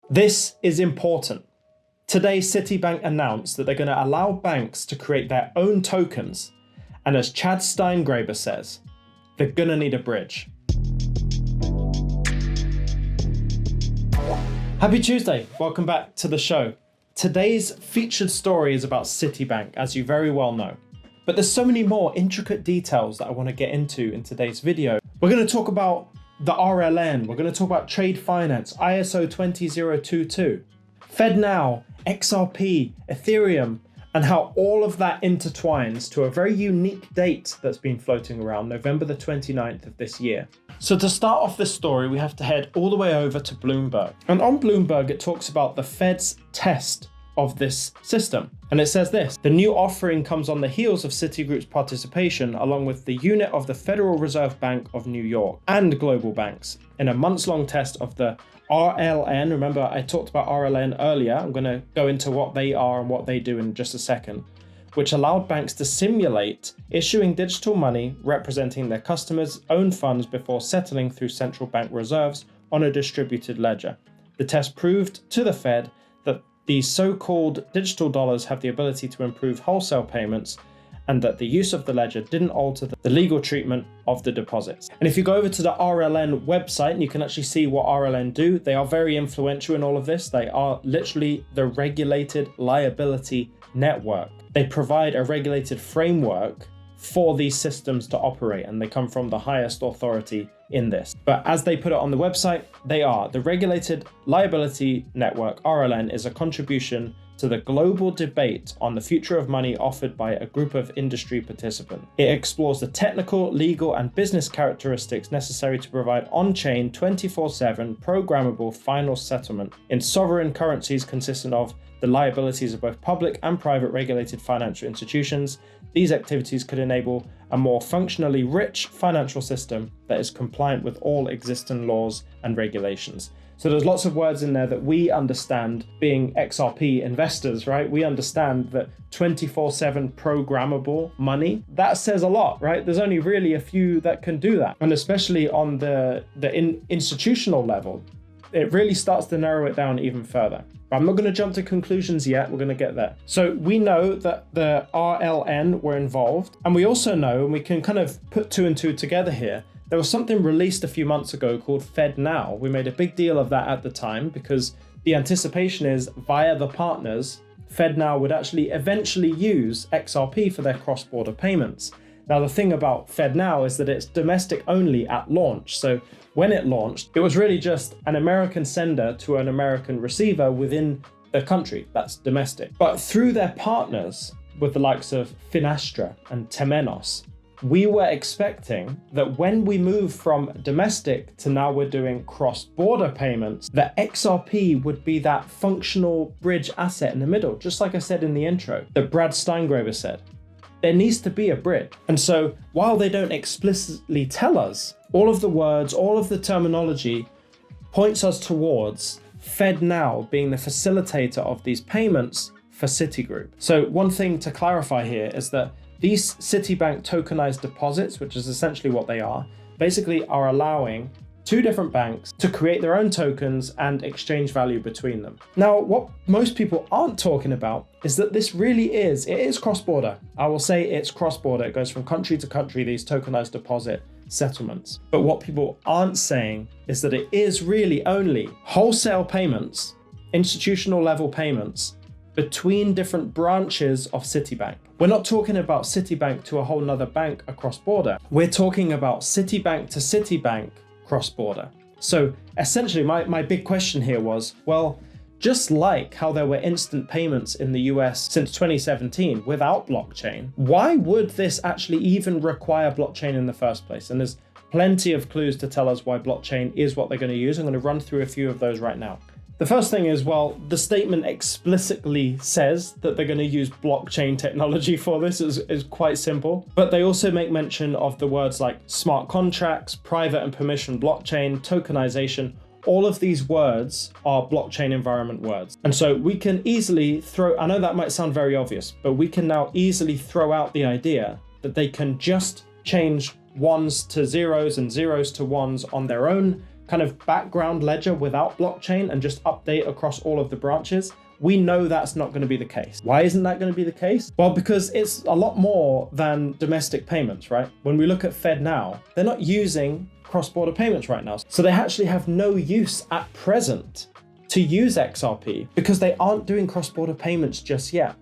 This is important. Today, Citibank announced that they're going to allow banks to create their own tokens. And as Chad Steingraber says, they're going to need a bridge. Happy Tuesday. Welcome back to the show. Today's featured story is about Citibank, as you very well know. But there's so many more intricate details that I want to get into in today's video. We're going to talk about the RLN. We're going to talk about trade finance, ISO 20022, FedNow, XRP, Ethereum, and how all of that intertwines to a very unique date that's been floating around, November the 29th of this year. So to start off this story, we have to head all the way over to Bloomberg. And on Bloomberg, it talks about the Fed's test of this system. And it says this: the new offering comes on the heels of Citigroup's participation, along with the unit of the Federal Reserve Bank of New York and global banks, in a months-long test of the RLN. Remember, I talked about RLN earlier. I'm going to go into what they are and what they do in just a second, which allowed banks to simulate issuing digital money representing their customers' own funds before settling through central bank reserves on a distributed ledger. The test proved to the Fed that these so-called digital dollars have the ability to improve wholesale payments, and that the use of the ledger didn't alter the legal treatment of the deposits. And if you go over to the RLN website, and you can actually see what RLN do, they are very influential in all of this. They are literally the regulated liability network. They provide a regulated framework for these systems to operate, and they come from the highest authority in this. But as they put it on the website, they are the Regulated Liability Network. RLN is a contribution to the global debate on the future of money offered by a group of industry participants. It explores the technical, legal, and business characteristics necessary to provide on-chain 24/7 programmable final settlement in sovereign currencies consistent of the liabilities of both public and private regulated financial institutions. These activities could enable a more functionally rich financial system that is compliant with all existing laws and regulations. So there's lots of words in there that we understand, being XRP investors, right? We understand that 24/7 programmable money, that says a lot, right? There's only really a few that can do that. And especially on the institutional level, it really starts to narrow it down even further. But I'm not going to jump to conclusions yet. We're going to get there. So we know that the RLN were involved. And we also know, and we can kind of put two and two together here, there was something released a few months ago called FedNow. We made a big deal of that at the time because the anticipation is via the partners, FedNow would actually eventually use XRP for their cross-border payments. Now, the thing about FedNow is that it's domestic only at launch. So when it launched, it was really just an American sender to an American receiver within the country. That's domestic. But through their partners with the likes of Finastra and Temenos, we were expecting that when we move from domestic to now we're doing cross-border payments, that XRP would be that functional bridge asset in the middle, just like I said in the intro, that Brad Steingraber said. There needs to be a bridge. And so while they don't explicitly tell us, all of the words, all of the terminology points us towards FedNow being the facilitator of these payments for Citigroup. So one thing to clarify here is that these Citibank tokenized deposits, which is essentially what they are, basically are allowing two different banks to create their own tokens and exchange value between them. Now, what most people aren't talking about is that this really it is cross-border. I will say it's cross-border. It goes from country to country, these tokenized deposit settlements. But what people aren't saying is that it is really only wholesale payments, institutional level payments, between different branches of Citibank. We're not talking about Citibank to a whole nother bank across border. We're talking about Citibank to Citibank cross-border. So essentially my big question here was, well, just like how there were instant payments in the US since 2017 without blockchain, why would this actually even require blockchain in the first place? And there's plenty of clues to tell us why blockchain is what they're going to use. I'm going to run through a few of those right now. The first thing is, well, the statement explicitly says that they're going to use blockchain technology for this. Is quite simple. But they also make mention of the words like smart contracts, private and permission blockchain, tokenization. All of these words are blockchain environment words. And so we can easily I know that might sound very obvious, but we can now easily throw out the idea that they can just change ones to zeros and zeros to ones on their own kind of background ledger without blockchain and just update across all of the branches, we know that's not going to be the case. Why isn't that going to be the case? Well, because it's a lot more than domestic payments, right? When we look at FedNow, they're not using cross-border payments right now. So they actually have no use at present to use XRP because they aren't doing cross-border payments just yet.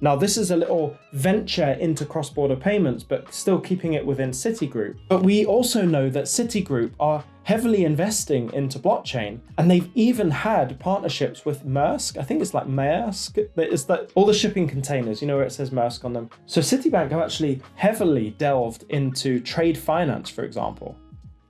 Now, this is a little venture into cross-border payments, but still keeping it within Citigroup. But we also know that Citigroup are heavily investing into blockchain, and they've even had partnerships with Maersk. I think it's like Maersk. It's like all the shipping containers, you know, where it says Maersk on them. So Citibank have actually heavily delved into trade finance, for example,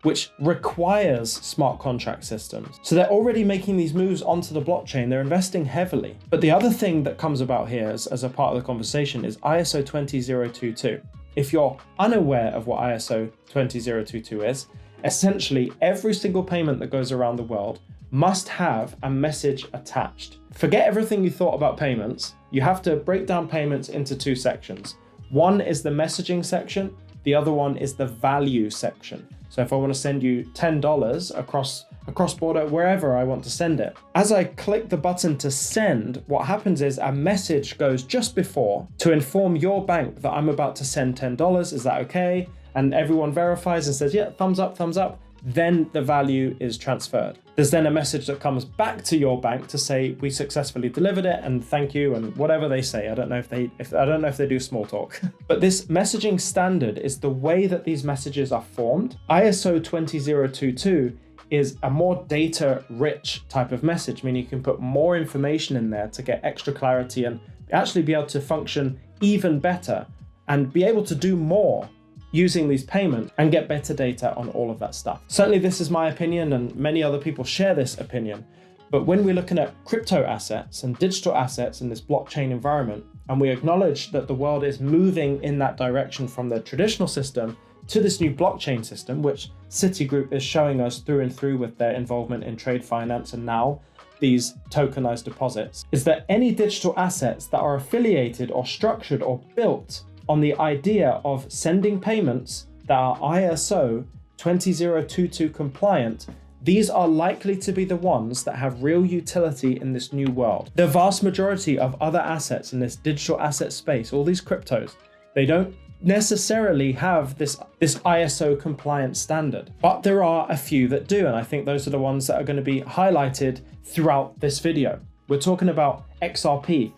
which requires smart contract systems. So they're already making these moves onto the blockchain. They're investing heavily. But the other thing that comes about here as a part of the conversation is ISO 20022. If you're unaware of what ISO 20022 is, essentially every single payment that goes around the world must have a message attached. Forget everything you thought about payments. You have to break down payments into two sections. One is the messaging section. The other one is the value section. So if I want to send you $10 across border, wherever I want to send it, as I click the button to send, what happens is a message goes just before to inform your bank that I'm about to send $10. Is that okay? And everyone verifies and says, yeah, thumbs up, thumbs up. Then the value is transferred. There's then a message that comes back to your bank to say we successfully delivered it and thank you and whatever they say. I don't know if they do small talk. But this messaging standard is the way that these messages are formed. ISO 20022 is a more data-rich type of message, meaning you can put more information in there to get extra clarity and actually be able to function even better and be able to do more using these payments and get better data on all of that stuff. Certainly this is my opinion and many other people share this opinion. But when we're looking at crypto assets and digital assets in this blockchain environment, and we acknowledge that the world is moving in that direction from the traditional system to this new blockchain system, which Citigroup is showing us through and through with their involvement in trade finance and now these tokenized deposits, is that any digital assets that are affiliated or structured or built on the idea of sending payments that are ISO 20022 compliant, these are likely to be the ones that have real utility in this new world. The vast majority of other assets in this digital asset space, all these cryptos, they don't necessarily have this ISO compliant standard, but there are a few that do, and I think those are the ones that are going to be highlighted throughout this video. We're talking about XRP.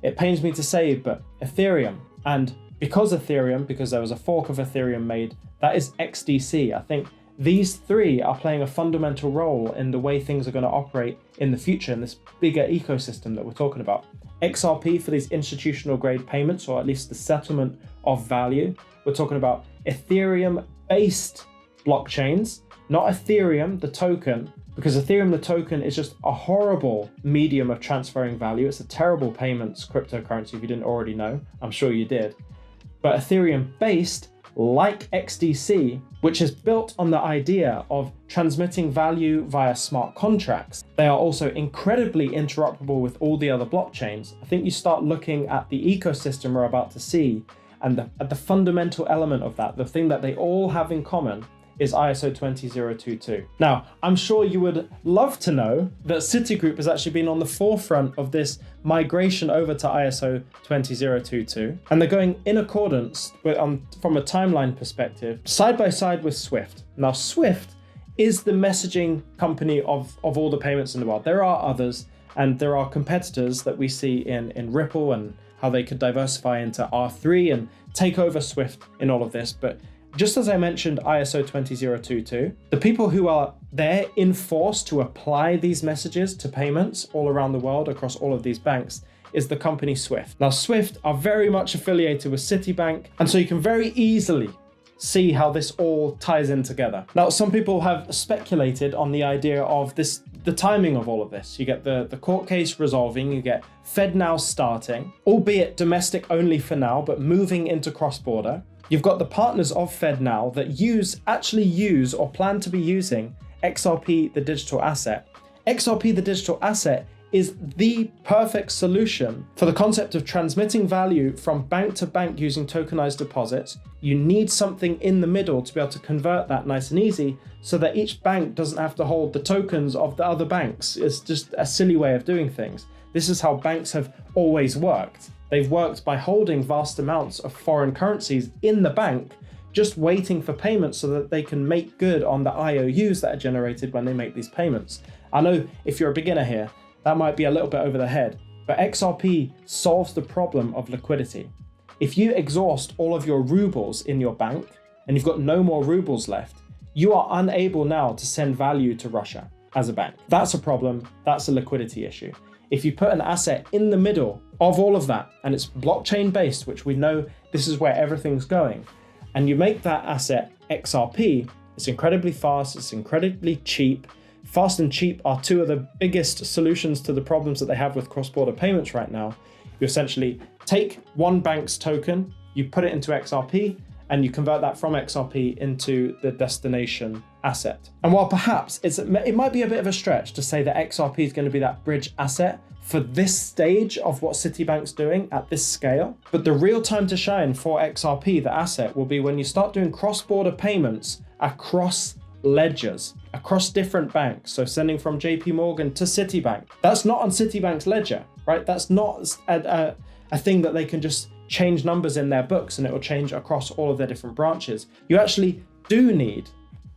It pains me to say, but Ethereum, and because there was a fork of Ethereum made, that is XDC. I think these three are playing a fundamental role in the way things are going to operate in the future in this bigger ecosystem that we're talking about. XRP for these institutional grade payments, or at least the settlement of value. We're talking about Ethereum-based blockchains, not Ethereum, the token, because Ethereum, the token, is just a horrible medium of transferring value. It's a terrible payments cryptocurrency if you didn't already know. I'm sure you did. But Ethereum-based, like XDC, which is built on the idea of transmitting value via smart contracts, they are also incredibly interoperable with all the other blockchains. I think you start looking at the ecosystem we're about to see, and the fundamental element of that, the thing that they all have in common, is ISO 20022. Now, I'm sure you would love to know that Citigroup has actually been on the forefront of this migration over to ISO 20022, and they're going in accordance with, from a timeline perspective, side by side with Swift. Now, Swift is the messaging company of all the payments in the world. There are others, and there are competitors that we see in Ripple and how they could diversify into R3 and take over Swift in all of this. But just as I mentioned ISO 20022, the people who are there in force to apply these messages to payments all around the world across all of these banks is the company Swift. Now, Swift are very much affiliated with Citibank, and so you can very easily see how this all ties in together. Now, some people have speculated on the idea of the timing of all of this. You get the court case resolving, you get FedNow starting, albeit domestic only for now, but moving into cross-border. You've got the partners of FedNow that actually use or plan to be using XRP, the digital asset. XRP, the digital asset, is the perfect solution for the concept of transmitting value from bank to bank using tokenized deposits. You need something in the middle to be able to convert that nice and easy so that each bank doesn't have to hold the tokens of the other banks. It's just a silly way of doing things. This is how banks have always worked. They've worked by holding vast amounts of foreign currencies in the bank, just waiting for payments so that they can make good on the IOUs that are generated when they make these payments. I know if you're a beginner here, that might be a little bit over the head, but XRP solves the problem of liquidity. If you exhaust all of your rubles in your bank and you've got no more rubles left, you are unable now to send value to Russia as a bank. That's a problem. That's a liquidity issue. If you put an asset in the middle of all of that, and it's blockchain based, which we know this is where everything's going, and you make that asset XRP, it's incredibly fast, it's incredibly cheap. Fast and cheap are two of the biggest solutions to the problems that they have with cross-border payments right now. You essentially take one bank's token, you put it into XRP, and you convert that from XRP into the destination asset. And while perhaps it might be a bit of a stretch to say that XRP is going to be that bridge asset for this stage of what Citibank's doing at this scale, but the real time to shine for XRP, the asset, will be when you start doing cross-border payments across ledgers, across different banks. So sending from JP Morgan to Citibank. That's not on Citibank's ledger, right? That's not a thing that they can just change numbers in their books and it will change across all of their different branches. You actually do need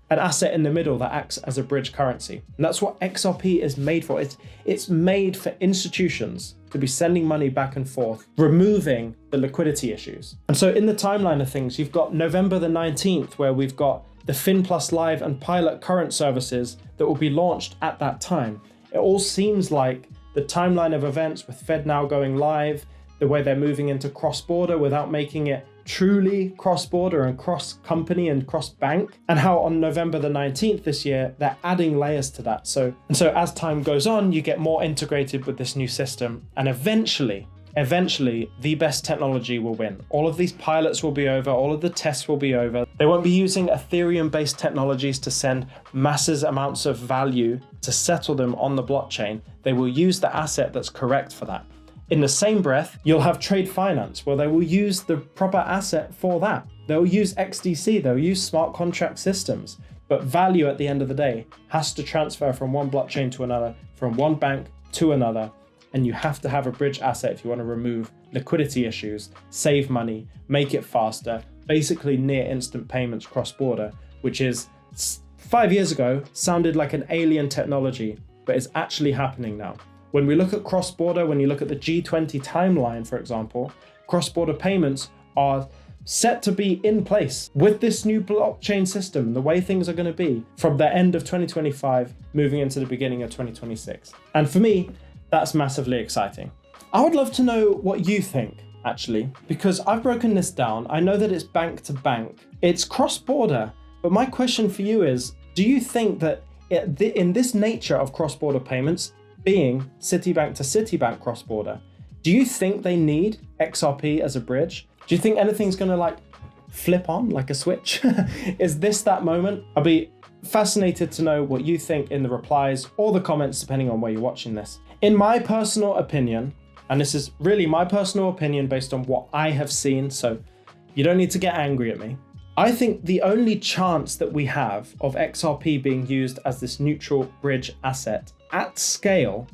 an asset in the middle that acts as a bridge currency. And that's what XRP is made for. It's made for institutions to be sending money back and forth, removing the liquidity issues. And so in the timeline of things, you've got November the 19th, where we've got the FinPlus Live and Pilot Current services that will be launched at that time. It all seems like the timeline of events with FedNow going live, the way they're moving into cross-border without making it truly cross-border and cross-company and cross-bank, and how on November the 19th this year, they're adding layers to that. So as time goes on, you get more integrated with this new system, and eventually, the best technology will win. All of these pilots will be over, all of the tests will be over. They won't be using Ethereum-based technologies to send massive amounts of value to settle them on the blockchain. They will use the asset that's correct for that. In the same breath, you'll have trade finance where they will use the proper asset for that. They'll use XDC, they'll use smart contract systems, but value at the end of the day has to transfer from one blockchain to another, from one bank to another, and you have to have a bridge asset if you want to remove liquidity issues, save money, make it faster, basically near instant payments cross-border, which is 5 years ago sounded like an alien technology, but it's actually happening now. When we look at cross-border, when you look at the G20 timeline, for example, cross-border payments are set to be in place with this new blockchain system, the way things are going to be from the end of 2025, moving into the beginning of 2026. And for me, that's massively exciting. I would love to know what you think, actually, because I've broken this down. I know that it's bank to bank, it's cross-border, but my question for you is, do you think that in this nature of cross-border payments, being Citibank to Citibank cross-border, do you think they need XRP as a bridge? Do you think anything's going to flip on like a switch? Is this that moment? I'll be fascinated to know what you think in the replies or the comments, depending on where you're watching this. In my personal opinion, and this is really my personal opinion based on what I have seen, so you don't need to get angry at me. I think the only chance that we have of XRP being used as this neutral bridge asset at scale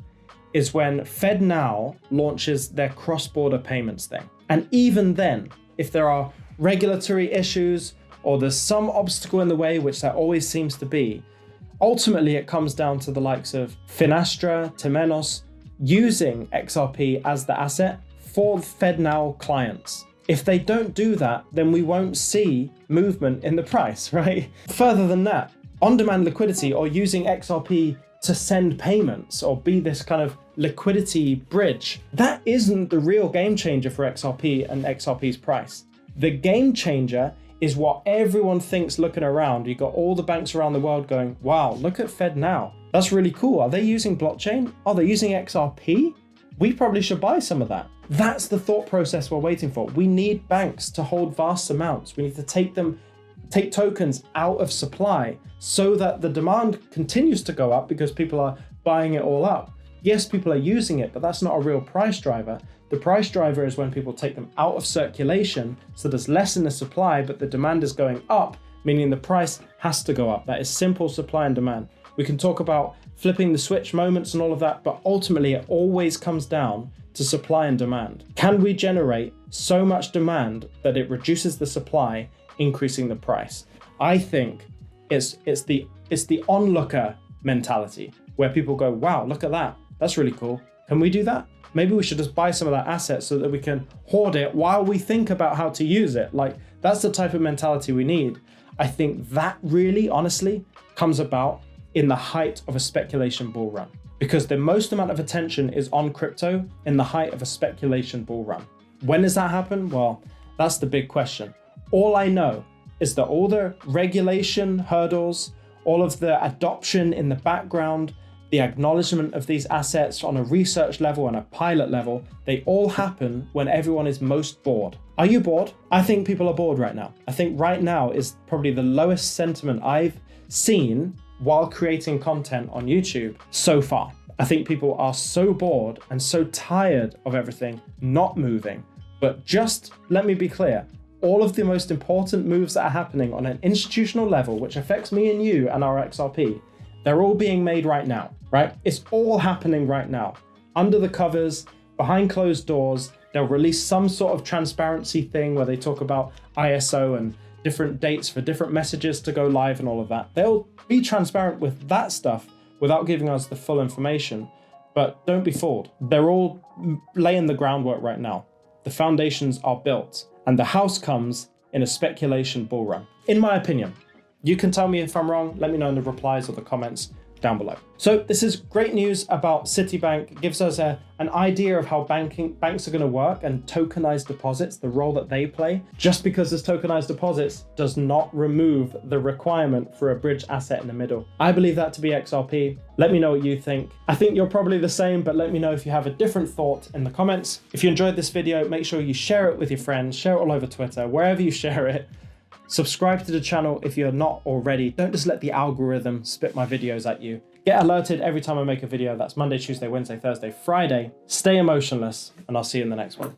is when FedNow launches their cross-border payments thing. And even then, if there are regulatory issues or there's some obstacle in the way, which there always seems to be, ultimately it comes down to the likes of Finastra, Temenos, using XRP as the asset for FedNow clients. If they don't do that, then we won't see movement in the price, right? Further than that, on-demand liquidity or using XRP to send payments or be this kind of liquidity bridge, that isn't the real game changer for XRP and XRP's price. The game changer is what everyone thinks looking around. You got all the banks around the world going, wow, look at FedNow. That's really cool. Are they using blockchain? Are they using XRP? We probably should buy some of that. That's the thought process we're waiting for. We need banks to hold vast amounts. We need to take tokens out of supply so that the demand continues to go up because people are buying it all up. Yes, people are using it, but that's not a real price driver. The price driver is when people take them out of circulation, so there's less in the supply, but the demand is going up, meaning the price has to go up. That is simple supply and demand. We can talk about flipping the switch moments and all of that, but ultimately it always comes down to supply and demand. Can we generate so much demand that it reduces the supply, increasing the price? I think it's the onlooker mentality where people go, wow, look at that. That's really cool. Can we do that? Maybe we should just buy some of that asset so that we can hoard it while we think about how to use it. Like, that's the type of mentality we need. I think that really, honestly, comes about in the height of a speculation bull run, because the most amount of attention is on crypto in the height of a speculation bull run. When does that happen? Well, that's the big question. All I know is that all the regulation hurdles, all of the adoption in the background, the acknowledgement of these assets on a research level and a pilot level, they all happen when everyone is most bored. Are you bored? I think people are bored right now. I think right now is probably the lowest sentiment I've seen while creating content on YouTube so far. I think people are so bored and so tired of everything not moving. But just let me be clear, all of the most important moves that are happening on an institutional level, which affects me and you and our XRP, they're all being made right now, right? It's all happening right now. Under the covers, behind closed doors, they'll release some sort of transparency thing where they talk about ISO and different dates for different messages to go live and all of that. They'll be transparent with that stuff without giving us the full information, but don't be fooled. They're all laying the groundwork right now. The foundations are built and the house comes in a speculation bull run, in my opinion. You can tell me if I'm wrong. Let me know in the replies or the comments down below. So this is great news about Citibank. It gives us an idea of how banks are going to work and tokenized deposits, the role that they play. Just because there's tokenized deposits does not remove the requirement for a bridge asset in the middle. I believe that to be XRP. Let me know what you think. I think you're probably the same, but let me know if you have a different thought in the comments. If you enjoyed this video, make sure you share it with your friends, share it all over Twitter, wherever you share it. Subscribe to the channel if you're not already. Don't just let the algorithm spit my videos at you. Get alerted every time I make a video. That's Monday, Tuesday, Wednesday, Thursday, Friday. Stay emotionless, and I'll see you in the next one.